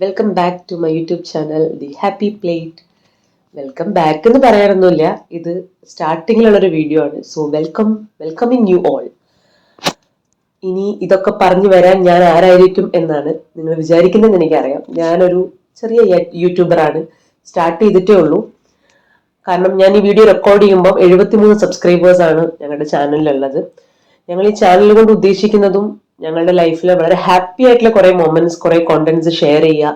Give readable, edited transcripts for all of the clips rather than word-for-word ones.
Welcome back to my YouTube channel the Happy Plate. Welcome back എന്ന് പറയാനൊന്നുമില്ല, ഇത് സ്റ്റാർട്ടിങ്ങിലുള്ളൊരു വീഡിയോ ആണ്. So welcoming you all. ഇനി ഇതൊക്കെ പറഞ്ഞു വരാൻ ഞാൻ ആരായിരിക്കും എന്നാണ് നിങ്ങൾ വിചാരിക്കുന്നതെന്ന് എനിക്കറിയാം. ഞാനൊരു ചെറിയ യൂട്യൂബറാണ്, സ്റ്റാർട്ട് ചെയ്തിട്ടേ ഉള്ളൂ. കാരണം ഞാൻ ഈ വീഡിയോ റെക്കോർഡ് ചെയ്യുമ്പോൾ 73 സബ്സ്ക്രൈബേഴ്സ് ആണ് ഞങ്ങളുടെ ചാനലിലുള്ളത്. ഞങ്ങൾ ഈ ചാനൽ കൊണ്ട് ഉദ്ദേശിക്കുന്നതും ഞങ്ങളുടെ ലൈഫിൽ വളരെ ഹാപ്പി ആയിട്ടുള്ള കുറെ മൊമെന്റ്സ്, കുറെ കോണ്ടന്റ്സ് ഷെയർ ചെയ്യുക.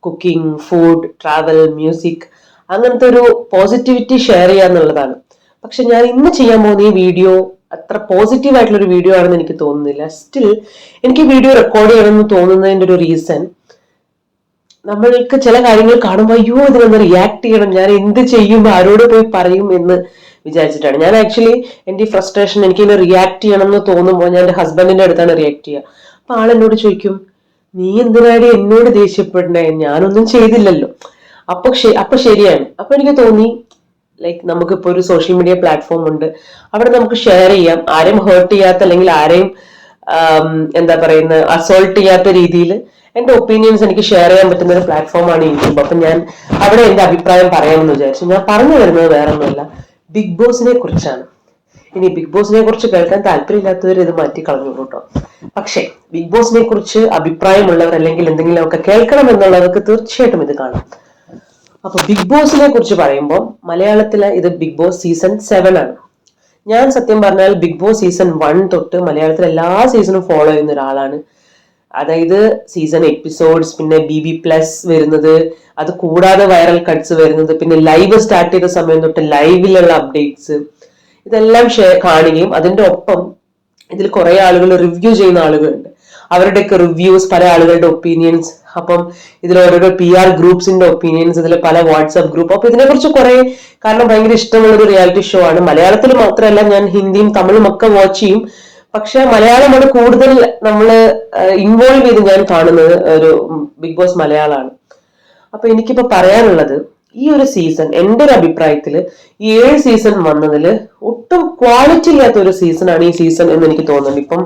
കുക്കിംഗ്, ഫുഡ്, ട്രാവൽ, മ്യൂസിക്, അങ്ങനത്തെ ഒരു പോസിറ്റിവിറ്റി ഷെയർ ചെയ്യുക എന്നുള്ളതാണ്. പക്ഷെ ഞാൻ ഇന്ന് ചെയ്യാൻ പോകുന്ന ഈ വീഡിയോ അത്ര പോസിറ്റീവ് ആയിട്ടുള്ള ഒരു വീഡിയോ ആണെന്ന് എനിക്ക് തോന്നുന്നില്ല. സ്റ്റിൽ എനിക്ക് വീഡിയോ റെക്കോർഡ് ചെയ്യണമെന്ന് തോന്നുന്നതിന്റെ ഒരു റീസൺ, നമ്മൾക്ക് ചില കാര്യങ്ങൾ കാണുമ്പോൾ അയ്യോ ഇതിനൊന്ന് റിയാക്ട് ചെയ്യണം, ഞാൻ എന്ത് ചെയ്യും, ആരോട് പോയി പറയും എന്ന് വിചാരിച്ചിട്ടാണ്. ഞാൻ ആക്ച്വലി എന്റെ ഈ ഫ്രസ്ട്രേഷൻ എനിക്ക് ഇതിനെ റിയാക്ട് ചെയ്യണം എന്ന് തോന്നുമ്പോൾ ഞാൻ എന്റെ ഹസ്ബൻഡിന്റെ അടുത്താണ് റിയാക്ട് ചെയ്യുക. അപ്പൊ ആളെന്നോട് ചോദിക്കും, നീ എന്തിനാടി എന്നോട് ദേഷ്യപ്പെടണേ, ഞാനൊന്നും ചെയ്തില്ലല്ലോ. അപ്പൊ ശരിയാണ്. അപ്പൊ എനിക്ക് തോന്നി, ലൈക്ക് നമുക്കിപ്പോ ഒരു സോഷ്യൽ മീഡിയ പ്ലാറ്റ്ഫോം ഉണ്ട്, അവിടെ നമുക്ക് ഷെയർ ചെയ്യാം. ആരെയും ഹേർട്ട് ചെയ്യാത്ത അല്ലെങ്കിൽ ആരെയും എന്താ പറയുന്ന അസോൾട്ട് ചെയ്യാത്ത രീതിയിൽ എന്റെ ഒപ്പീനിയൻസ് എനിക്ക് ഷെയർ ചെയ്യാൻ പറ്റുന്ന ഒരു പ്ലാറ്റ്ഫോമാണ് യൂട്യൂബ്. അപ്പൊ ഞാൻ അവിടെ എന്റെ അഭിപ്രായം പറയാമെന്ന് വിചാരിച്ചു. ഞാൻ പറഞ്ഞു വരുന്നത് വേറെ ഒന്നുമല്ല, ബിഗ് ബോസിനെ കുറിച്ചാണ്. ഇനി ബിഗ് ബോസിനെ കുറിച്ച് കേൾക്കാൻ താല്പര്യമില്ലാത്തവർ ഇത് മാറ്റി കളഞ്ഞു കേട്ടോ. പക്ഷേ ബിഗ് ബോസിനെ കുറിച്ച് അഭിപ്രായമുള്ളവർ അല്ലെങ്കിൽ എന്തെങ്കിലുമൊക്കെ കേൾക്കണം എന്നുള്ളവർക്ക് തീർച്ചയായിട്ടും ഇത് കാണാം. അപ്പൊ ബിഗ് ബോസിനെ കുറിച്ച് പറയുമ്പോൾ മലയാളത്തിലെ ഇത് ബിഗ് ബോസ് സീസൺ 7 ആണ്. ഞാൻ സത്യം പറഞ്ഞാൽ ബിഗ് ബോസ് സീസൺ 1 തൊട്ട് മലയാളത്തിലെ എല്ലാ സീസണും ഫോളോ ചെയ്യുന്ന ഒരാളാണ്. അതായത് സീസൺ എപ്പിസോഡ്സ്, പിന്നെ BB+ വരുന്നത്, അത് കൂടാതെ വൈറൽ കട്ട്സ് വരുന്നത്, പിന്നെ ലൈവ് സ്റ്റാർട്ട് ചെയ്ത സമയം തൊട്ട് ലൈവിലുള്ള അപ്ഡേറ്റ്സ്, ഇതെല്ലാം കാണുകയും അതിന്റെ ഒപ്പം ഇതിൽ കുറെ ആളുകൾ റിവ്യൂ ചെയ്യുന്ന ആളുകളുണ്ട്. അവരുടെയൊക്കെ റിവ്യൂസ്, പല ആളുകളുടെ ഒപ്പീനിയൻസ്, അപ്പം ഇതിൽ ഓരോരോ PR ഗ്രൂപ്പ്സിന്റെ ഒപ്പീനിയൻസ്, ഇതിൽ പല വാട്സ്ആപ്പ് ഗ്രൂപ്പ്. അപ്പൊ ഇതിനെക്കുറിച്ച് കുറെ, കാരണം ഭയങ്കര ഇഷ്ടമുള്ള ഒരു റിയാലിറ്റി ഷോ ആണ്. മലയാളത്തിൽ മാത്രമല്ല, ഞാൻ ഹിന്ദിയും തമിഴും ഒക്കെ വാച്ച് ചെയ്യും. പക്ഷെ മലയാളമാണ് കൂടുതൽ നമ്മള് ഇൻവോൾവ് ചെയ്ത് ഞാൻ കാണുന്നത്. ഒരു ബിഗ് ബോസ് മലയാളമാണ്. അപ്പൊ എനിക്കിപ്പോ പറയാനുള്ളത്, ഈ ഒരു സീസൺ എന്റെ ഒരു അഭിപ്രായത്തില് ഈ 7 സീസൺ വന്നതില് ഒട്ടും ക്വാളിറ്റി ഇല്ലാത്ത ഒരു സീസൺ ആണ് ഈ സീസൺ എന്ന് എനിക്ക് തോന്നുന്നുണ്ട്. ഇപ്പം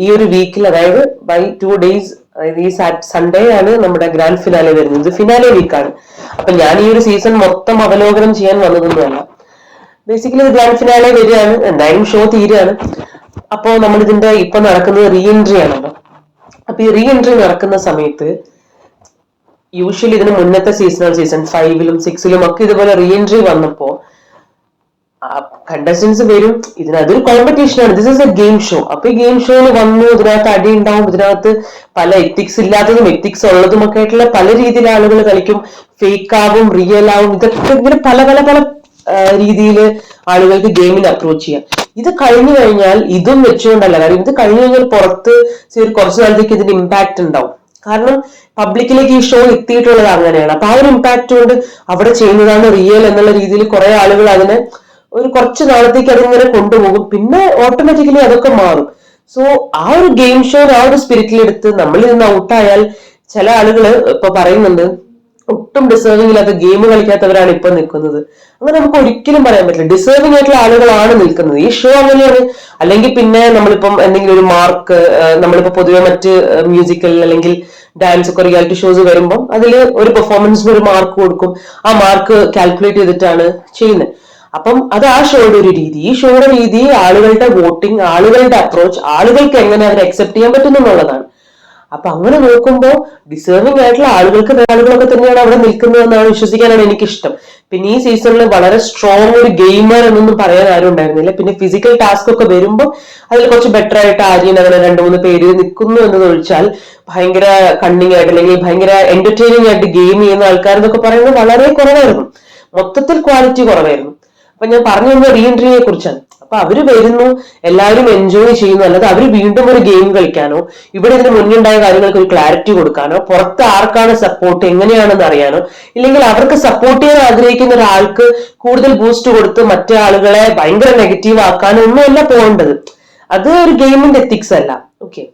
ഈ ഒരു വീക്കിൽ, അതായത് ബൈ 2 days, അതായത് ഈ സൺഡേ ആണ് നമ്മുടെ ഗ്രാൻഡ് ഫിനാലെ വരുന്നത്. ഫിനാലെ വീക്കാണ്. അപ്പൊ ഞാൻ ഈ ഒരു സീസൺ മൊത്തം അവലോകനം ചെയ്യാൻ വന്നതൊന്നുമല്ല. ബേസിക്കലി ഇത് ഗ്രാൻഡ് ഫിനാലെ വരികയാണ്, എന്തായാലും ഷോ തീരുകയാണ്. അപ്പോ നമ്മൾ ഇതിന്റെ ഇപ്പൊ നടക്കുന്നത് റീ എൻട്രി ആണല്ലോ. അപ്പൊ ഈ റീ എൻട്രി നടക്കുന്ന സമയത്ത് യൂഷ്വലി ഇതിന് മുന്നത്തെ സീസൺ 5-ലും 6-ലും ഒക്കെ ഇതുപോലെ റീ എൻട്രി വന്നപ്പോ കണ്ടസ്റ്റൻസ് വരും, ഇതിനകത്തൊരു കോമ്പറ്റീഷൻ ആണ്, this is A game show. അപ്പൊ ഈ ഗെയിം ഷോയിൽ വന്നു, ഇതിനകത്ത് അടി ഉണ്ടാവും, ഇതിനകത്ത് പല എത്തിക്സ് ഇല്ലാത്തതും എത്തിക്സ് ഉള്ളതും ഒക്കെ ആയിട്ടുള്ള പല രീതിയിൽ ആളുകൾ കളിക്കും. ഫേക്ക് ആവും, റിയൽ ആവും, ഇതൊക്കെ ഇങ്ങനെ പല പല പല രീതിയിൽ ആളുകൾക്ക് ഗെയിമിൽ അപ്രോച്ച് ചെയ്യാം. ഇത് കഴിഞ്ഞു കഴിഞ്ഞാൽ ഇതും വെച്ചുകൊണ്ടല്ല, കാരണം ഇത് കഴിഞ്ഞു കഴിഞ്ഞാൽ പുറത്ത് കുറച്ചു കാലത്തേക്ക് ഇതിന്റെ ഇമ്പാക്ട് ഉണ്ടാവും. കാരണം പബ്ലിക്കിലേക്ക് ഈ ഷോ എത്തിയിട്ടുള്ളത് അങ്ങനെയാണ്. അപ്പൊ ആ ഒരു ഇമ്പാക്ട് കൊണ്ട് അവിടെ ചെയ്യുന്നതാണ് റിയൽ എന്നുള്ള രീതിയിൽ കുറെ ആളുകൾ അതിനെ ഒരു കുറച്ച് നാളത്തേക്ക് അതിങ്ങനെ കൊണ്ടുപോകും. പിന്നെ ഓട്ടോമാറ്റിക്കലി അതൊക്കെ മാറും. സോ ആ ഒരു ഗെയിം ഷോ ആ ഒരു സ്പിരിറ്റിലെടുത്ത് നമ്മൾ ഇതിന് ഔട്ടായാൽ, ചില ആളുകൾ ഇപ്പൊ പറയുന്നുണ്ട് ഒട്ടും ഡിസേർവിംഗ് ഇല്ലാത്ത ഗെയിം കളിക്കാത്തവരാണ് ഇപ്പൊ നിൽക്കുന്നത്. അങ്ങനെ നമുക്ക് ഒരിക്കലും പറയാൻ പറ്റില്ല. ഡിസേർവിംഗ് ആയിട്ടുള്ള ആളുകളാണ് നിൽക്കുന്നത്. ഈ ഷോ അങ്ങനെയാണ്. അല്ലെങ്കിൽ പിന്നെ നമ്മളിപ്പം എന്തെങ്കിലും ഒരു മാർക്ക്, നമ്മളിപ്പോ പൊതുവെ മറ്റ് മ്യൂസിക്കൽ അല്ലെങ്കിൽ ഡാൻസ് ഒക്കെ റിയാലിറ്റി ഷോസ് വരുമ്പോൾ അതിൽ ഒരു പെർഫോമൻസിന് ഒരു മാർക്ക് കൊടുക്കും. ആ മാർക്ക് കാൽക്കുലേറ്റ് ചെയ്തിട്ടാണ് ചെയ്യുന്നത്. അപ്പം അത് ആ ഷോയുടെ ഒരു രീതി. ഈ ഷോയുടെ രീതി ആളുകളുടെ വോട്ടിംഗ്, ആളുകളുടെ അപ്രോച്ച്, ആളുകൾക്ക് എങ്ങനെ അവരെ അക്സെപ്റ്റ് ചെയ്യാൻ പറ്റുന്നു എന്നുള്ളതാണ്. അപ്പൊ അങ്ങനെ നോക്കുമ്പോൾ ഡിസേർവിംഗ് ആയിട്ടുള്ള ആളുകളൊക്കെ തന്നെയാണ് അവിടെ നിൽക്കുന്നതെന്നാണ് വിശ്വസിക്കാനാണ് എനിക്കിഷ്ടം. പിന്നെ ഈ സീസണിൽ വളരെ സ്ട്രോങ് ഒരു ഗെയിമർ എന്നൊന്നും പറയാൻ ആരും ഉണ്ടായിരുന്നില്ല. പിന്നെ ഫിസിക്കൽ ടാസ്ക് ഒക്കെ വരുമ്പോൾ അതിൽ കുറച്ച് ബെറ്റർ ആയിട്ട് ആര്യൻ അങ്ങനെ 2-3 പേര് നിൽക്കുന്നു എന്നത് ഒഴിച്ചാൽ ഭയങ്കര കണ്ണിങ് ആയിട്ട് അല്ലെങ്കിൽ ഭയങ്കര എന്റർടൈനിങ് ആയിട്ട് ഗെയിം ചെയ്യുന്ന ആൾക്കാർ എന്നൊക്കെ പറയുന്നത് വളരെ കുറവായിരുന്നു. മൊത്തത്തിൽ ക്വാളിറ്റി കുറവായിരുന്നു. അപ്പൊ ഞാൻ പറഞ്ഞു തന്ന റീ എൻട്രിയെ കുറിച്ചാണ്. അപ്പൊ അവര് വരുന്നു, എല്ലാവരും എൻജോയ് ചെയ്യുന്നു, അല്ലാതെ അവര് വീണ്ടും ഒരു ഗെയിം കളിക്കാനോ ഇവിടെ ഇതിന് മുന്നുണ്ടായ കാര്യങ്ങൾക്ക് ഒരു ക്ലാരിറ്റി കൊടുക്കാനോ പുറത്ത് ആർക്കാണ് സപ്പോർട്ട് എങ്ങനെയാണെന്ന് അറിയാനോ, ഇല്ലെങ്കിൽ അവർക്ക് സപ്പോർട്ട് ചെയ്യാൻ ആഗ്രഹിക്കുന്ന ഒരാൾക്ക് കൂടുതൽ ബൂസ്റ്റ് കൊടുത്ത് മറ്റേ ആളുകളെ ഭയങ്കര നെഗറ്റീവ് ആക്കാനോ ഒന്നുമല്ല പോകേണ്ടത്. അത് ഒരു ഗെയിമിന്റെ എത്തിക്സ് അല്ല. ഓക്കെ,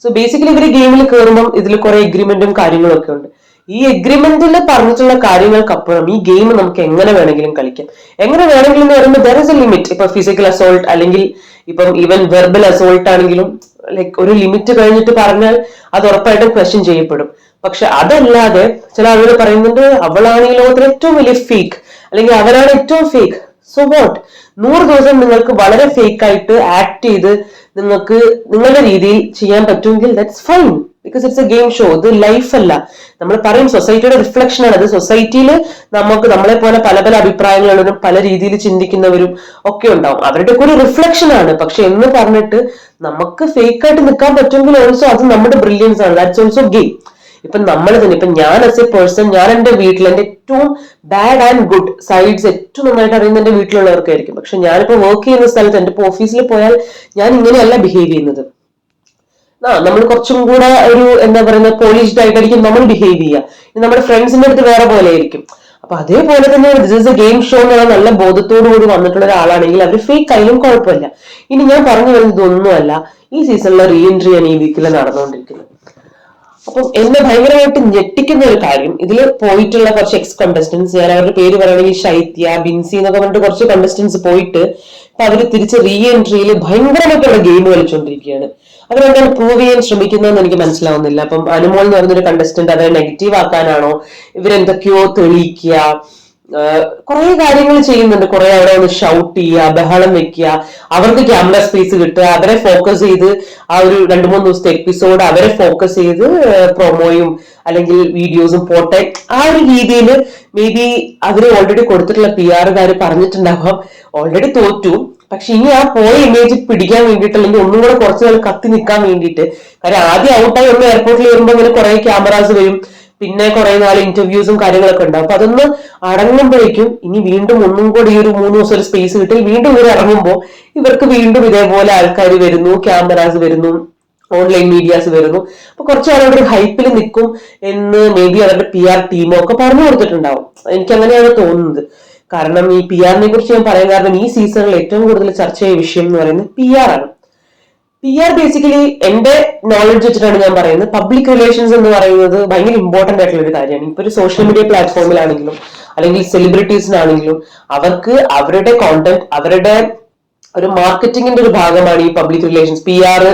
സോ ബേസിക്കലി ഇവര് ഗെയിമിൽ കയറുമ്പോൾ ഇതിൽ കുറെ എഗ്രിമെന്റും കാര്യങ്ങളും ഒക്കെ ഉണ്ട്. ഈ എഗ്രിമെന്റിൽ പറഞ്ഞിട്ടുള്ള കാര്യങ്ങൾക്കപ്പുറം ഈ ഗെയിം നമുക്ക് എങ്ങനെ വേണമെങ്കിലും കളിക്കാം. എങ്ങനെ വേണമെങ്കിലും എന്ന് പറയുമ്പോൾ ദർ ഇസ് എ ലിമിറ്റ്. ഇപ്പൊ ഫിസിക്കൽ അസോൾട്ട് അല്ലെങ്കിൽ ഇപ്പം ഈവൻ വെർബൽ അസോൾട്ട് ആണെങ്കിലും ലൈക്ക് ഒരു ലിമിറ്റ് കഴിഞ്ഞിട്ട് പറഞ്ഞാൽ അത് ഉറപ്പായിട്ടും ക്വസ്റ്റ്യൻ ചെയ്യപ്പെടും. പക്ഷെ അതല്ലാതെ ചില ആളുകൾ പറയുന്നുണ്ട് അവളാണ് ഈ ലോകത്തിലെ ഏറ്റവും വലിയ ഫേക്ക്, അല്ലെങ്കിൽ അവരാണ് ഏറ്റവും ഫേക്ക്. So what? 100 ദിവസം നിങ്ങൾക്ക് വളരെ ഫേക്ക് ആയിട്ട് ആക്ട് ചെയ്ത് നിങ്ങൾക്ക് നിങ്ങളുടെ രീതിയിൽ ചെയ്യാൻ പറ്റുമെങ്കിൽ that's fine, because it's A game show. ഇത് ലൈഫ് അല്ല. നമ്മൾ പറയും സൊസൈറ്റിയുടെ റിഫ്ലക്ഷൻ ആണ് അത്. സൊസൈറ്റിയിൽ നമുക്ക് നമ്മളെ പോലെ പല പല അഭിപ്രായങ്ങളുള്ളവരും പല രീതിയിൽ ചിന്തിക്കുന്നവരും ഒക്കെ ഉണ്ടാവും. അവരുടെ കൂടെ റിഫ്ലക്ഷൻ ആണ്. പക്ഷെ എന്ന് പറഞ്ഞിട്ട് നമുക്ക് ഫേക്ക് ആയിട്ട് നിൽക്കാൻ പറ്റുമെങ്കിൽ ഓൾസോ അത് നമ്മുടെ ബ്രില്യൻസ് ആണ്. That's also game. ഇപ്പൊ നമ്മൾ തന്നെ, ഇപ്പൊ ഞാൻ ആസ് എ പേഴ്സൺ, ഞാൻ എന്റെ വീട്ടിൽ എന്റെ ഏറ്റവും ബാഡ് ആൻഡ് ഗുഡ് സൈഡ്സ് ഏറ്റവും നന്നായിട്ട് അറിയുന്ന എന്റെ വീട്ടിലുള്ളവർക്കായിരിക്കും. പക്ഷെ ഞാനിപ്പോ വർക്ക് ചെയ്യുന്ന സ്ഥലത്ത് എന്റെ ഇപ്പൊ ഓഫീസിൽ പോയാൽ ഞാൻ ഇങ്ങനെയല്ല ബിഹേവ് ചെയ്യുന്നത്. നമ്മൾ കുറച്ചും കൂടെ ഒരു എന്താ പറയുന്ന പോളിഷ്ഡ് ആയിട്ടായിരിക്കും നമ്മൾ ബിഹേവ് ചെയ്യുക. നമ്മുടെ ഫ്രണ്ട്സിന്റെ അടുത്ത് വേറെ പോലെ ആയിരിക്കും. അപ്പൊ അതേപോലെ തന്നെ this is A game show എന്നുള്ള നല്ല ബോധത്തോടു കൂടി വന്നിട്ടുള്ള ഒരാളാണെങ്കിൽ അവർ ഫേക്ക് ആയാലും കുഴപ്പമില്ല. ഇനി ഞാൻ പറഞ്ഞു വരുന്നത് ഇതൊന്നുമല്ല, ഈ സീസണിലെ റീ എൻട്രി ആണ് ഈ വീക്കിൽ നടന്നുകൊണ്ടിരിക്കുന്നത്. അപ്പം എന്നെ ഭയങ്കരമായിട്ട് ഞെട്ടിക്കുന്ന ഒരു കാര്യം, ഇതിൽ പോയിട്ടുള്ള കുറച്ച് എക്സ് കണ്ടസ്റ്റൻസ്, ഞാൻ അവരുടെ പേര് പറയുകയാണെങ്കിൽ ശൈത്യ, ബിൻസി എന്നൊക്കെ പറഞ്ഞിട്ട് കുറച്ച് കണ്ടസ്റ്റൻസ് പോയിട്ട് ഇപ്പൊ അവര് തിരിച്ച് റീ എൻട്രിയിൽ ഭയങ്കരമായിട്ടുള്ള ഗെയിം കളിച്ചുകൊണ്ടിരിക്കുകയാണ്. അവരെന്താണ് പ്രൂവ് ചെയ്യാൻ ശ്രമിക്കുന്നതെന്ന് എനിക്ക് മനസ്സിലാവുന്നില്ല. അപ്പം അനുമോൾ എന്ന് പറയുന്നൊരു കണ്ടസ്റ്റന്റ് അവരെ നെഗറ്റീവ് ആക്കാനാണോ, ഇവരെന്തൊക്കെയോ തെളിയിക്കുക, കുറെ കാര്യങ്ങൾ ചെയ്യുന്നുണ്ട്. കുറെ അവിടെ ഒന്ന് ഷൗട്ട് ചെയ്യുക, ബഹളം വെക്കുക, അവർക്ക് ക്യാമറ സ്പേസ് കിട്ടുക, അവരെ ഫോക്കസ് ചെയ്ത് ആ ഒരു 2-3 ദിവസത്തെ എപ്പിസോഡ് അവരെ ഫോക്കസ് ചെയ്ത് പ്രൊമോയും അല്ലെങ്കിൽ വീഡിയോസും പോട്ടെ, ആ ഒരു രീതിയിൽ മേ ബി അവര് ഓൾറെഡി കൊടുത്തിട്ടുള്ള PR പറഞ്ഞിട്ടുണ്ടാവാം ഓൾറെഡി തോറ്റു. പക്ഷെ ഇനി ആ പോയ ഇമേജ് പിടിക്കാൻ വേണ്ടിയിട്ട്, അല്ലെങ്കിൽ ഒന്നും കൂടെ കുറച്ചു നാൾ കത്തി നിൽക്കാൻ വേണ്ടിയിട്ട്, കാര്യം ആദ്യം ഔട്ടായി ഒന്ന് എയർപോർട്ടിൽ വരുമ്പോൾ അങ്ങനെ കുറെ ക്യാമറാസ് വരും, പിന്നെ കുറെ നാൾ ഇന്റർവ്യൂസും കാര്യങ്ങളൊക്കെ ഉണ്ടാവും. അപ്പൊ അതൊന്ന് അടങ്ങുമ്പോഴേക്കും ഇനി വീണ്ടും ഒന്നും കൂടി ഈ ഒരു 3 ദിവസം ഒരു സ്പേസ് കിട്ടി വീണ്ടും ഇവർ ഇറങ്ങുമ്പോൾ ഇവർക്ക് വീണ്ടും ഇതേപോലെ ആൾക്കാർ വരുന്നു, ക്യാമറാസ് വരുന്നു, ഓൺലൈൻ മീഡിയാസ് വരുന്നു. അപ്പൊ കുറച്ച് നാൾ ഒരു ഹൈപ്പിൽ നിൽക്കും എന്ന് മേ ബി അവരുടെ PR ടീമോ ഒക്കെ പറഞ്ഞു കൊടുത്തിട്ടുണ്ടാവും. എനിക്ക് അങ്ങനെയാണ് തോന്നുന്നത്. കാരണം ഈ PR കുറിച്ച് ഞാൻ പറയാൻ കാരണം ഈ സീസണിൽ ഏറ്റവും കൂടുതൽ ചർച്ച ചെയ്ത വിഷയം എന്ന് പറയുന്നത് PR ആണ്. PR ബേസിക്കലി എന്റെ നോളജ് വെച്ചിട്ടാണ് ഞാൻ പറയുന്നത്. പബ്ലിക് റിലേഷൻസ് എന്ന് പറയുന്നത് ഭയങ്കര ഇമ്പോർട്ടന്റ് ആയിട്ടുള്ള ഒരു കാര്യമാണ്. ഇപ്പൊ ഒരു സോഷ്യൽ മീഡിയ പ്ലാറ്റ്ഫോമിലാണെങ്കിലും അല്ലെങ്കിൽ സെലിബ്രിറ്റീസിനാണെങ്കിലും അവർക്ക് അവരുടെ കോണ്ടന്റ്, അവരുടെ ഒരു മാർക്കറ്റിംഗിന്റെ ഒരു ഭാഗമാണ് ഈ പബ്ലിക് റിലേഷൻസ്, PR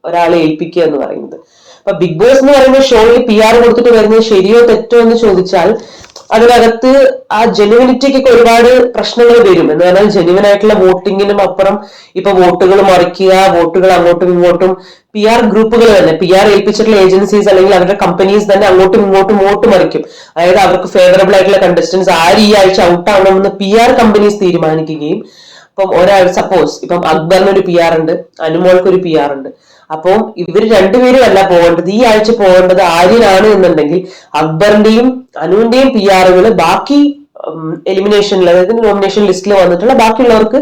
ഒരാളെ ഏൽപ്പിക്കുക എന്ന് പറയുന്നത്. അപ്പൊ ബിഗ് ബോസ് എന്ന് പറയുന്ന ഷോയിൽ PR കൊടുത്തിട്ട് വരുന്നത് ശരിയോ തെറ്റോ എന്ന് ചോദിച്ചാൽ അതിനകത്ത് ആ ജെനുവിനിറ്റിക്കൊക്കെ ഒരുപാട് പ്രശ്നങ്ങൾ വരും. എന്ന് പറഞ്ഞാൽ ജെനുവിൻ ആയിട്ടുള്ള വോട്ടിങ്ങിനും അപ്പുറം ഇപ്പൊ വോട്ടുകൾ മറിക്കുക, വോട്ടുകൾ അങ്ങോട്ടും ഇങ്ങോട്ടും, PR ഗ്രൂപ്പുകൾ തന്നെ, PR ഏൽപ്പിച്ചിട്ടുള്ള ഏജൻസീസ് അല്ലെങ്കിൽ അവരുടെ കമ്പനീസ് തന്നെ അങ്ങോട്ടും ഇങ്ങോട്ടും വോട്ട് മറിക്കും. അതായത് അവർക്ക് ഫേവറബിൾ ആയിട്ടുള്ള കണ്ടസ്റ്റൻസ് ആര് ഈ ആഴ്ച ഔട്ട് ആവണമെന്ന് PR കമ്പനീസ് തീരുമാനിക്കുകയും, ഇപ്പം ഒരാൾ സപ്പോസ് ഇപ്പം അക്ബറിന് ഒരു PR ഉണ്ട്, അനുമോൾക്ക് ഒരു PR ഉണ്ട്. അപ്പം ഇവർ രണ്ടുപേരും അല്ല പോകേണ്ടത്, ഈ ആഴ്ച പോകേണ്ടത് ആര്യനാണ് എന്നുണ്ടെങ്കിൽ അക്ബറിന്റെയും അനുവിന്റെയും PR ബാക്കി എലിമിനേഷനിൽ, അതായത് നോമിനേഷൻ ലിസ്റ്റിൽ വന്നിട്ടുള്ള ബാക്കിയുള്ളവർക്ക്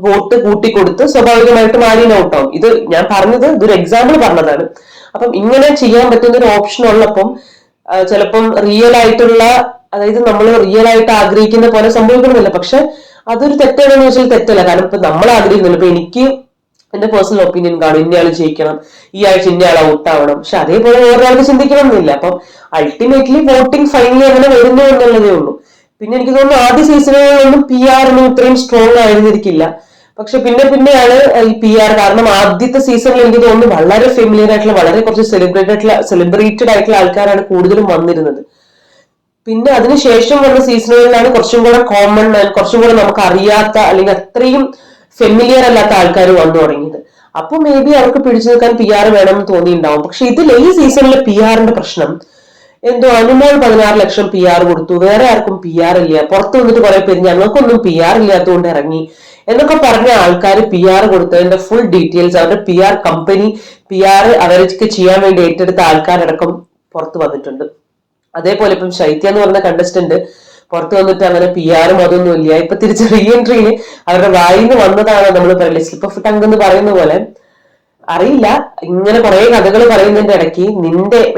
വോട്ട് കൂട്ടിക്കൊടുത്ത് സ്വാഭാവികമായിട്ടും ആര്യൻ ഔട്ടാവും. ഇത് ഞാൻ പറഞ്ഞത് ഇതൊരു എക്സാമ്പിൾ പറഞ്ഞതാണ്. അപ്പം ഇങ്ങനെ ചെയ്യാൻ പറ്റുന്ന ഒരു ഓപ്ഷൻ ഉള്ളപ്പം ചിലപ്പം റിയൽ ആയിട്ടുള്ള, അതായത് നമ്മൾ റിയൽ ആയിട്ട് ആഗ്രഹിക്കുന്ന പോലെ സംഭവിക്കണമെന്നില്ല. പക്ഷെ അതൊരു തെറ്റാണെന്ന് വെച്ചാൽ തെറ്റല്ല. കാരണം ഇപ്പൊ നമ്മൾ ആഗ്രഹിക്കുന്നില്ല. ഇപ്പൊ എനിക്ക് എന്റെ പേഴ്സണൽ ഒപ്പീനിയൻ കാണും, ഇന്നയാൾ ജയിക്കണം, ഈ ആഴ്ച ഇന്നയാൾ ഔട്ട് ആവണം. പക്ഷെ അതേപോലെ വേറൊരാൾക്ക് ചിന്തിക്കണം എന്നില്ല. അപ്പം അൾട്ടിമേറ്റ്ലി വോട്ടിംഗ് ഫൈനലി അങ്ങനെ വരുന്നു എന്നുള്ളതേ ഉള്ളൂ. പിന്നെ എനിക്ക് തോന്നുന്നു ആദ്യ സീസണുകളിലൊന്നും PR ഇത്രയും സ്ട്രോങ് ആയിരുന്നിരിക്കില്ല. പക്ഷെ പിന്നെയാണ് ഈ PR, കാരണം ആദ്യത്തെ സീസണിൽ എനിക്ക് തോന്നുന്നു വളരെ ഫെമിലിയർ ആയിട്ടുള്ള, വളരെ കുറച്ച് സെലിബ്രേറ്റഡ് ആയിട്ടുള്ള ആൾക്കാരാണ് കൂടുതലും വന്നിരുന്നത്. പിന്നെ അതിനുശേഷം വന്ന സീസണുകളിലാണ് കുറച്ചും കൂടെ കോമൺ, കുറച്ചും കൂടെ നമുക്ക് അറിയാത്ത അല്ലെങ്കിൽ അത്രയും ഫെമിലിയർ അല്ലാത്ത ആൾക്കാർ വന്നു തുടങ്ങിയത്. അപ്പൊ മേ ബി അവർക്ക് പിടിച്ചു നിൽക്കാൻ PR വേണമെന്ന് തോന്നിയിട്ടുണ്ടാവും. പക്ഷെ ഇതിൽ ഈ സീസണിലെ PRന്റെ പ്രശ്നം എന്തോ, അനുമോൾ 16 ലക്ഷം PR കൊടുത്തു, വേറെ ആർക്കും PR ഇല്ല, പുറത്ത് വന്നിട്ട് കുറെ പേര് ഞങ്ങൾക്കൊന്നും PR ഇല്ലാത്തതുകൊണ്ട് ഇറങ്ങി എന്നൊക്കെ പറഞ്ഞ ആൾക്കാർ PR കൊടുത്തതിന്റെ ഫുൾ ഡീറ്റെയിൽസ്, അവരുടെ PR കമ്പനി, PR അവർക്ക് ചെയ്യാൻ വേണ്ടി ഏറ്റെടുത്ത ആൾക്കാരടക്കം പുറത്ത് വന്നിട്ടുണ്ട്. അതേപോലെ ഇപ്പം ശൈത്യ എന്ന് പറഞ്ഞ കണ്ടസ്റ്റന്റ് പുറത്ത് വന്നിട്ട് അങ്ങനെ PR അതൊന്നും ഇല്ല. ഇപ്പൊ തിരിച്ച് റീ എൻട്രിയിൽ അവരുടെ വായിന്ന് വന്നതാണ് നമ്മൾ പറയില്ലേ സ്ലിപ്പ് ഓഫ് ടങ് എന്ന് പറയുന്ന പോലെ. അറിയില്ല, ഇങ്ങനെ കുറെ കഥകൾ പറയുന്നതിന്റെ ഇടയ്ക്ക്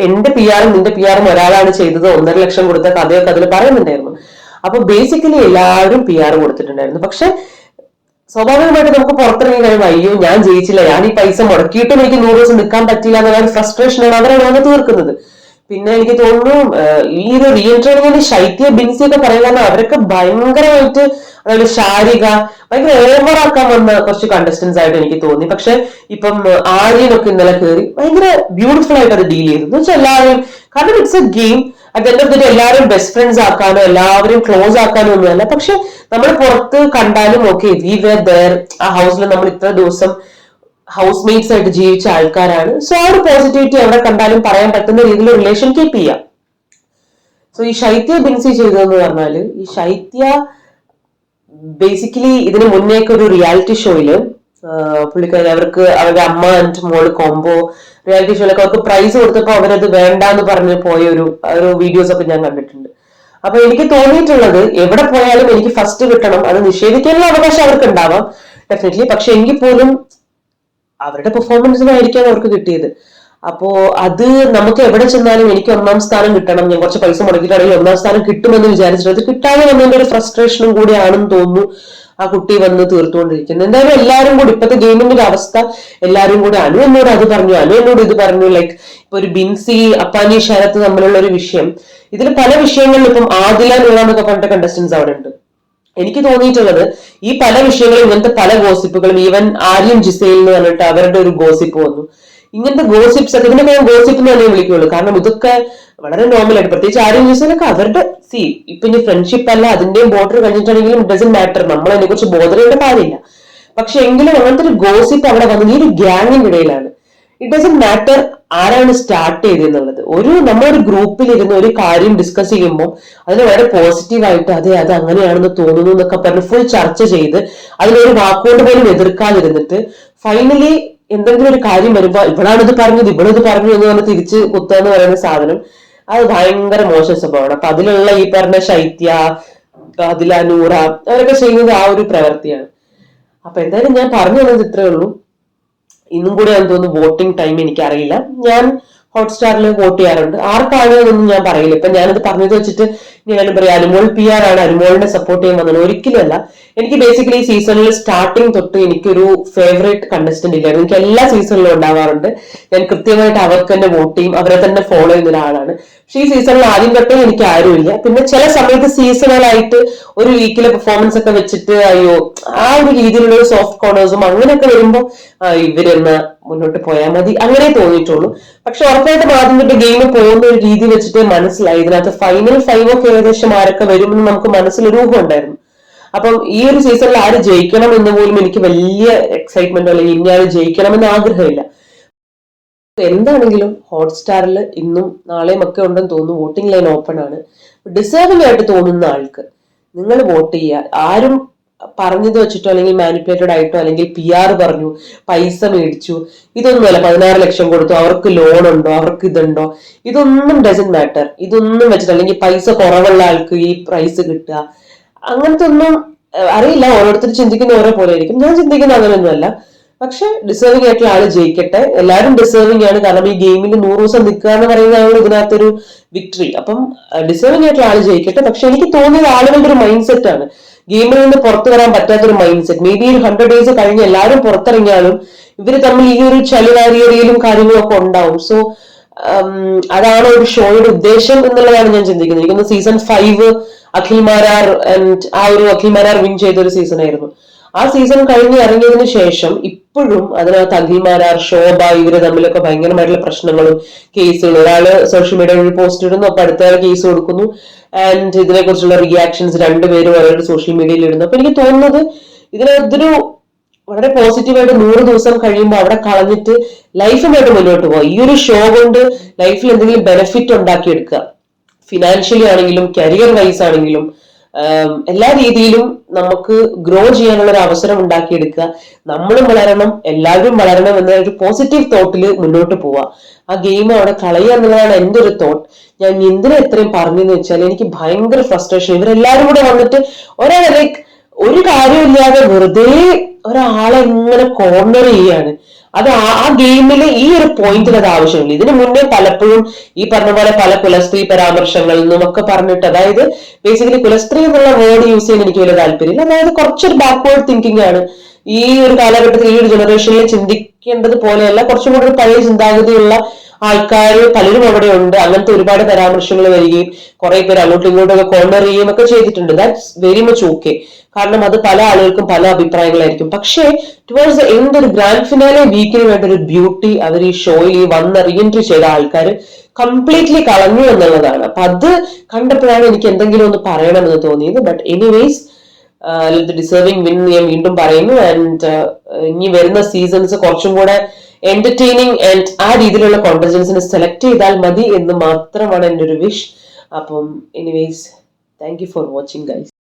എന്റെ PR നിന്റെ PR ഒരാളാണ് ചെയ്തത്, 1.5 ലക്ഷം കൊടുത്ത കഥയൊക്കെ അതിൽ പറയുന്നുണ്ടായിരുന്നു. അപ്പൊ ബേസിക്കലി എല്ലാവരും PR കൊടുത്തിട്ടുണ്ടായിരുന്നു. പക്ഷെ സ്വാഭാവികമായിട്ട് നമുക്ക് പുറത്തിറങ്ങി കഴിയുമ്പോൾ അയ്യോ ഞാൻ ജയിച്ചില്ല, ഞാൻ ഈ പൈസ മുടക്കിയിട്ടും എനിക്ക് 100 ദിവസം നിൽക്കാൻ പറ്റില്ല എന്നുള്ള ഫ്രസ്ട്രേഷനാണ് അവരാണ് വന്ന് തീർക്കുന്നത്. പിന്നെ എനിക്ക് തോന്നുന്നു ഈ ഒരു റീഎൻട്രിന് ശൈത്യ ബിൻസി ഒക്കെ പറയാൻ അവരൊക്കെ ഭയങ്കരമായിട്ട് അതായത് ശാരിക ഭയങ്കര ഓവറാക്കാൻ വന്ന കുറച്ച് കണ്ടസ്റ്റൻസ് ആയിട്ട് എനിക്ക് തോന്നി. പക്ഷെ ഇപ്പം ആര്യനൊക്കെ ഇന്നലെ കയറി ഭയങ്കര ബ്യൂട്ടിഫുൾ ആയിട്ട് അത് ഡീൽ ചെയ്തു എന്ന് വെച്ചാൽ എല്ലാവരും, കാരണം it's A game. At end of the day എല്ലാവരും ബെസ്റ്റ് ഫ്രണ്ട്സ് ആക്കാനോ എല്ലാവരും ക്ലോസ് ആക്കാനോ ഒന്നുമല്ല. പക്ഷെ നമ്മൾ പുറത്ത് കണ്ടാലും ഓക്കെ വി വെർ ദെയർ, ആ ഹൗസിൽ നമ്മൾ ഇത്ര ദിവസം ഹൗസ് മേറ്റ്സ് ആയിട്ട് ജീവിച്ച ആൾക്കാരാണ്. സോ ആ ഒരു പോസിറ്റിവിറ്റി എവിടെ കണ്ടാലും പറയാൻ പറ്റുന്ന രീതിയിൽ റിലേഷൻ കീപ്പ് ചെയ്യാം. സോ ഈ ശൈത്യ ബിൻസി ചെയ്തതെന്ന് പറഞ്ഞാല്, ഈ ശൈത്യ ബേസിക്കലി ഇതിന് മുന്നേക്ക് ഒരു റിയാലിറ്റി ഷോയില് പുള്ളിക്കാരി അവർക്ക് അവരുടെ അമ്മ ആൻഡ് മോള് കോംബോ റിയാലിറ്റി ഷോയിലൊക്കെ അവർക്ക് പ്രൈസ് കൊടുത്തപ്പോൾ അവരത് വേണ്ടാന്ന് പറഞ്ഞ് പോയ ഒരു വീഡിയോസ് ഒക്കെ ഞാൻ കണ്ടിട്ടുണ്ട്. അപ്പൊ എനിക്ക് തോന്നിയിട്ടുള്ളത് എവിടെ പോയാലും എനിക്ക് ഫസ്റ്റ് കിട്ടണം, അത് നിഷേധിക്കാനുള്ള അവകാശം അവർക്ക് ഉണ്ടാവാം ഡെഫിനറ്റ്ലി. പക്ഷെ എങ്കിൽ പോലും അവരുടെ പെർഫോമൻസിനായിരിക്കാം അവർക്ക് കിട്ടിയത്. അപ്പോ അത് നമുക്ക് എവിടെ ചെന്നാലും എനിക്ക് ഒന്നാം സ്ഥാനം കിട്ടണം, ഞാൻ കുറച്ച് പൈസ മുടക്കിയിട്ടാണെങ്കിൽ ഒന്നാം സ്ഥാനം കിട്ടുമെന്ന് വിചാരിച്ചിട്ട് അത് കിട്ടാതെ വന്നതിന്റെ ഒരു ഫ്രസ്ട്രേഷനും കൂടിയാണെന്ന് തോന്നുന്നു ആ കുട്ടി വന്ന് തീർത്തുകൊണ്ടിരിക്കുന്നത്. എന്തായാലും എല്ലാവരും കൂടി ഇപ്പോഴത്തെ ഗെയിമിന്റെ ഒരു അവസ്ഥ, എല്ലാവരും കൂടി അനു എന്നോട് അത് പറഞ്ഞു, അനു എന്നോട് ഇത് പറഞ്ഞു, ലൈക്ക് ഇപ്പൊ ഒരു ബിൻസി അപ്പാനി ശരത്ത് തമ്മിലുള്ള ഒരു വിഷയം, ഇതിൽ പല വിഷയങ്ങളിലും ഇപ്പം ആദില നൂറാന്നൊക്കെ പറഞ്ഞിട്ട് കണ്ടസ്റ്റൻസ് അവിടെ ഉണ്ട്. എനിക്ക് തോന്നിയിട്ടുള്ളത് ഈ പല വിഷയങ്ങളും ഇങ്ങനത്തെ പല ഗോസിപ്പുകളും, ഈവൻ ആര്യൻ ജിസയിൽ എന്ന് പറഞ്ഞിട്ട് അവരുടെ ഒരു ഗോസിപ്പ് വന്നു. ഇങ്ങനത്തെ ഗോസിപ്സ് ഒക്കെ ഇതിനൊക്കെ ഞാൻ ഗോസിപ്പ് എന്ന് തന്നെ വിളിക്കുള്ളൂ. കാരണം ഇതൊക്കെ വളരെ നോർമൽ ആയിട്ട്, പ്രത്യേകിച്ച് ആര്യൻ ജിസയിലൊക്കെ അവരുടെ ഇപ്പൊ ഇനി ഫ്രണ്ട്ഷിപ്പ് അല്ല അതിന്റെയും ബോർഡർ കഴിഞ്ഞിട്ടാണെങ്കിലും ഡസൻ മാറ്റർ, നമ്മൾ അതിനെ കുറിച്ച് ബോധർ ചെയ്യേണ്ട കാര്യമില്ല. പക്ഷെ എങ്കിലും അങ്ങനത്തെ ഒരു ഗോസിപ്പ് അവിടെ വന്നത് ഈ ഒരു ഗ്യാങ്ങിന്റെ ഇടയിലാണ്. ഇറ്റ് ഡസൻ മാറ്റർ ആരാണ് സ്റ്റാർട്ട് ചെയ്തെന്നുള്ളത്. നമ്മളൊരു ഗ്രൂപ്പിൽ ഇരുന്ന് ഒരു കാര്യം ഡിസ്കസ് ചെയ്യുമ്പോൾ അതിന് വളരെ പോസിറ്റീവായിട്ട് അതെ അത് അങ്ങനെയാണെന്ന് തോന്നുന്നു എന്നൊക്കെ പറഞ്ഞ് ഫുൾ ചർച്ച ചെയ്ത് അതിലൊരു വാക്കുകൊണ്ട് പോലും എതിർക്കാതിരുന്നിട്ട് ഫൈനലി എന്തെങ്കിലും ഒരു കാര്യം വരുമ്പോ ഇവളാണിത് പറഞ്ഞത് ഇവളിത് പറഞ്ഞു എന്ന് പറഞ്ഞ് തിരിച്ച് കുത്തുക എന്ന് പറയുന്ന സാധനം അത് ഭയങ്കര മോശം സ്വഭാവമാണ്. അപ്പൊ അതിലുള്ള ഈ പറഞ്ഞ ശൈത്യ, അതില നൂറ അവരൊക്കെ ചെയ്യുന്നത് ആ ഒരു പ്രവൃത്തിയാണ്. അപ്പൊ എന്തായാലും ഞാൻ പറഞ്ഞു തന്നത് ഇത്രേ ഉള്ളൂ. ഇന്നും കൂടെ ഞാൻ തോന്നുന്നു വോട്ടിംഗ് ടൈം എനിക്കറിയില്ല. ഞാൻ ഹോട്ട്സ്റ്റാറിൽ വോട്ട് ചെയ്യാറുണ്ട്. ആർക്കാണ് എന്നൊന്നും ഞാൻ പറയില്ല. ഇപ്പൊ ഞാനത് പറഞ്ഞത് വെച്ചിട്ട് ഞാൻ പറയാം അനുമോൾ PR ആണ്, അനുമോളിനെ സപ്പോർട്ട് ചെയ്യാൻ വന്നത് ഒരിക്കലും അല്ല. എനിക്ക് ബേസിക്കലി ഈ സീസണിൽ സ്റ്റാർട്ടിങ് തൊട്ട് എനിക്കൊരു ഫേവറേറ്റ് കണ്ടസ്റ്റന്റ് ഇല്ലായിരുന്നു. എനിക്ക് എല്ലാ സീസണിലും ഉണ്ടാവാറുണ്ട്. ഞാൻ കൃത്യമായിട്ട് അവർക്ക് തന്നെ വോട്ട് ചെയ്യും, അവരെ തന്നെ ഫോളോ ചെയ്യുന്ന ഒരാളാണ്. പക്ഷെ ഈ സീസണിൽ ആദ്യം തൊട്ടേ എനിക്ക് ആരുമില്ല. പിന്നെ ചില സമയത്ത് സീസണലായിട്ട് ഒരു വീക്കിലെ പെർഫോമൻസ് ഒക്കെ വെച്ചിട്ട് അയ്യോ ആ ഒരു രീതിയിലുള്ള ഒരു സോഫ്റ്റ് കോർണേഴ്സും അങ്ങനെയൊക്കെ വരുമ്പോൾ ഇവരെന്ന് മുന്നോട്ട് പോയാൽ മതി അങ്ങനെ തോന്നിയിട്ടുള്ളൂ. പക്ഷെ ഉറപ്പായിട്ടും ആദ്യം തൊട്ട് ഗെയിം പോകുന്ന ഒരു രീതി വെച്ചിട്ട് മനസ്സിലായി ഇതിനകത്ത് ഫൈനൽ 5 ഒക്കെ ഏകദേശം ആരൊക്കെ വരുമെന്ന് നമുക്ക് മനസ്സിലൊരു ഊഹം ഉണ്ടായിരുന്നു. അപ്പം ഈ ഒരു സീസണിൽ ആര് ജയിക്കണം എന്ന് പോലും എനിക്ക് വലിയ എക്സൈറ്റ്മെന്റ് അല്ലെങ്കിൽ ഇനി ആര് ജയിക്കണമെന്ന് ആഗ്രഹമില്ല. എന്താണെങ്കിലും ഹോട്ട്സ്റ്റാറിൽ ഇന്നും നാളെയും ഒക്കെ ഉണ്ടെന്ന് തോന്നുന്നു. വോട്ടിംഗ് ലൈൻ ഓപ്പൺ ആണ്. ഡിസേർവിംഗ് ആയിട്ട് തോന്നുന്ന ആൾക്ക് നിങ്ങൾ വോട്ട് ചെയ്യുക. ആരും പറഞ്ഞത് വെച്ചിട്ടോ അല്ലെങ്കിൽ മാനിപ്പുലേറ്റഡ് ആയിട്ടോ അല്ലെങ്കിൽ PR പറഞ്ഞു, പൈസ മേടിച്ചു, ഇതൊന്നുമല്ല. 16 ലക്ഷം കൊടുത്തു, അവർക്ക് ലോൺ ഉണ്ടോ, അവർക്ക് ഇതുണ്ടോ, ഇതൊന്നും ഡസൻ മാറ്റർ. ഇതൊന്നും വെച്ചിട്ട് അല്ലെങ്കിൽ പൈസ കുറവുള്ള ആൾക്ക് ഈ പ്രൈസ് കിട്ടുക അങ്ങനത്തെ ഒന്നും അറിയില്ല. ഓരോരുത്തർ ചിന്തിക്കുന്ന ഓരോ പോലെ ആയിരിക്കും. ഞാൻ ചിന്തിക്കുന്ന അങ്ങനെയൊന്നുമല്ല. പക്ഷെ ഡിസേർവിംഗ് ആയിട്ടുള്ള ആള് ജയിക്കട്ടെ. എല്ലാവരും ഡിസേർവിംഗ് ആണ്. കാരണം ഈ ഗെയിമിൽ 100 ദിവസം നിൽക്കുക എന്ന് പറയുന്നതാണ് ഇതിനകത്തൊരു വിക്ടറി. അപ്പം ഡിസേർവിംഗ് ആയിട്ടുള്ള ആള് ജയിക്കട്ടെ. പക്ഷെ എനിക്ക് തോന്നിയത് ആളുകളുടെ ഒരു മൈൻഡ് സെറ്റ് ആണ്, ഗെയിമിൽ നിന്ന് പുറത്തു വരാൻ പറ്റാത്തൊരു mind set. May be 100 days കഴിഞ്ഞ് എല്ലാവരും പുറത്തിറങ്ങിയാലും ഇവര് തമ്മിൽ ഈ ഒരു ചളിവാരിയറിയലും കാര്യങ്ങളും ഒക്കെ ഉണ്ടാവും. സോ അതാണ് ഒരു ഷോയുടെ ഉദ്ദേശം എന്നുള്ളതാണ് ഞാൻ ചിന്തിക്കുന്നത്. എനിക്കൊന്ന് സീസൺ 5 അഖിൽ മാരാർ ആൻഡ് ആ ഒരു അഖിൽ മാരാർ വിൻ ചെയ്ത ഒരു സീസൺ ആയിരുന്നു. ആ സീസൺ കഴിഞ്ഞ് ഇറങ്ങിയതിനു ശേഷം ഇപ്പോഴും അതിനകത്ത് അഖിൽ മാരാർ, ശോഭ ഇവര് തമ്മിലൊക്കെ ഭയങ്കരമായിട്ടുള്ള പ്രശ്നങ്ങളും കേസുകളും. ഒരാള് സോഷ്യൽ മീഡിയയിൽ പോസ്റ്റ് ഇടുന്നു, അപ്പൊ അടുത്തയാൾ കേസ് കൊടുക്കുന്നു. ആൻഡ് ഇതിനെ കുറിച്ചുള്ള റിയാക്ഷൻസ് രണ്ടുപേരും അവരുടെ സോഷ്യൽ മീഡിയയിൽ ഇടുന്നു. അപ്പൊ എനിക്ക് തോന്നുന്നത് ഇതിനകത്തൊരു വളരെ പോസിറ്റീവായിട്ട് 100 ദിവസം കഴിയുമ്പോൾ അവിടെ കളഞ്ഞിട്ട് ലൈഫുമായിട്ട് മുന്നോട്ട് പോകാം. ഈ ഒരു ഷോ കൊണ്ട് ലൈഫിൽ എന്തെങ്കിലും ബെനിഫിറ്റ് ഉണ്ടാക്കിയെടുക്കുക. ഫിനാൻഷ്യലി ആണെങ്കിലും കരിയർ വൈസ് ആണെങ്കിലും എല്ലാ രീതിയിലും നമുക്ക് ഗ്രോ ചെയ്യാനുള്ള ഒരു അവസരം ഉണ്ടാക്കിയെടുക്കുക. നമ്മളും വളരണം, എല്ലാവരും വളരണം എന്ന ഒരു പോസിറ്റീവ് തോട്ടിൽ മുന്നോട്ട് പോവുക. ആ ഗെയിം അവിടെ കളയുക എന്നുള്ളതാണ് എന്റെ ഒരു തോട്ട്. ഞാൻ എന്തിനാ ഇത്രയും പറഞ്ഞെന്ന് വെച്ചാൽ എനിക്ക് ഭയങ്കര ഫ്രസ്ട്രേഷൻ. ഇവരെല്ലാരും കൂടെ വന്നിട്ട് ഒരു കാര്യമില്ലാതെ വെറുതെ ഒരാളെ ഇങ്ങനെ കോർണർ ചെയ്യാണ്. അത് ആ ഗെയിമില് ഈ ഒരു പോയിന്റിൽ അത് ആവശ്യമില്ല. ഇതിനു മുന്നേ പലപ്പോഴും ഈ പറഞ്ഞ പോലെ പല കുലസ്ത്രീ പരാമർശങ്ങളിൽ നിന്നും ഒക്കെ പറഞ്ഞിട്ട്, അതായത് ബേസിക്കലി കുലസ്ത്രീ എന്നുള്ള വേർഡ് യൂസ് ചെയ്യാൻ എനിക്ക് വലിയ താല്പര്യമില്ല. അതായത് കുറച്ചൊരു ബാക്ക്വേർഡ് തിങ്കിങ് ആണ്. ഈ ഒരു കാലഘട്ടത്തിൽ ഈ ഒരു ജനറേഷനിൽ ചിന്തിക്കേണ്ടത് പോലെയല്ല, കുറച്ചും കൂടി പഴയ ചിന്താഗതിയുള്ള ആൾക്കാർ പലരും അവിടെ ഉണ്ട്. അങ്ങനത്തെ ഒരുപാട് പരാമർശങ്ങൾ വരികയും കുറെ പേര് അങ്ങോട്ടും ഇങ്ങോട്ടും ഒക്കെ കോർണർ ചെയ്യുകയും ഒക്കെ ചെയ്തിട്ടുണ്ട്. That's very much okay. കാരണം അത് പല ആളുകൾക്കും പല അഭിപ്രായങ്ങളായിരിക്കും. പക്ഷേ ടുവേഴ്സ് ദ എൻഡ് ഒരു ഗ്രാൻഡ് ഫിനാലെ വീക്കിന് വേണ്ട ഒരു ബ്യൂട്ടി അവർ ഈ ഷോയിൽ വന്ന് റീഎൻട്രി ചെയ്ത ആൾക്കാർ കംപ്ലീറ്റ്ലി കളഞ്ഞു എന്നുള്ളതാണ്. അപ്പൊ അത് കണ്ടപ്പോഴാണ് എനിക്ക് എന്തെങ്കിലും ഒന്ന് പറയണമെന്ന് തോന്നിയത്. ബട്ട് എനിവേസ് ഡിസേർവിംഗ് വിൻ ഞാൻ വീണ്ടും പറയുന്നു. ആൻഡ് ഇനി വരുന്ന സീസൺസ് കുറച്ചും കൂടെ എന്റർടൈനിങ് ആൻഡ് ആ രീതിയിലുള്ള കോണ്ടസ്റ്റൻസിനെ സെലക്ട് ചെയ്താൽ മതി എന്ന് മാത്രമാണ് എൻ്റെ ഒരു വിഷ്. അപ്പം anyways thank you for watching guys.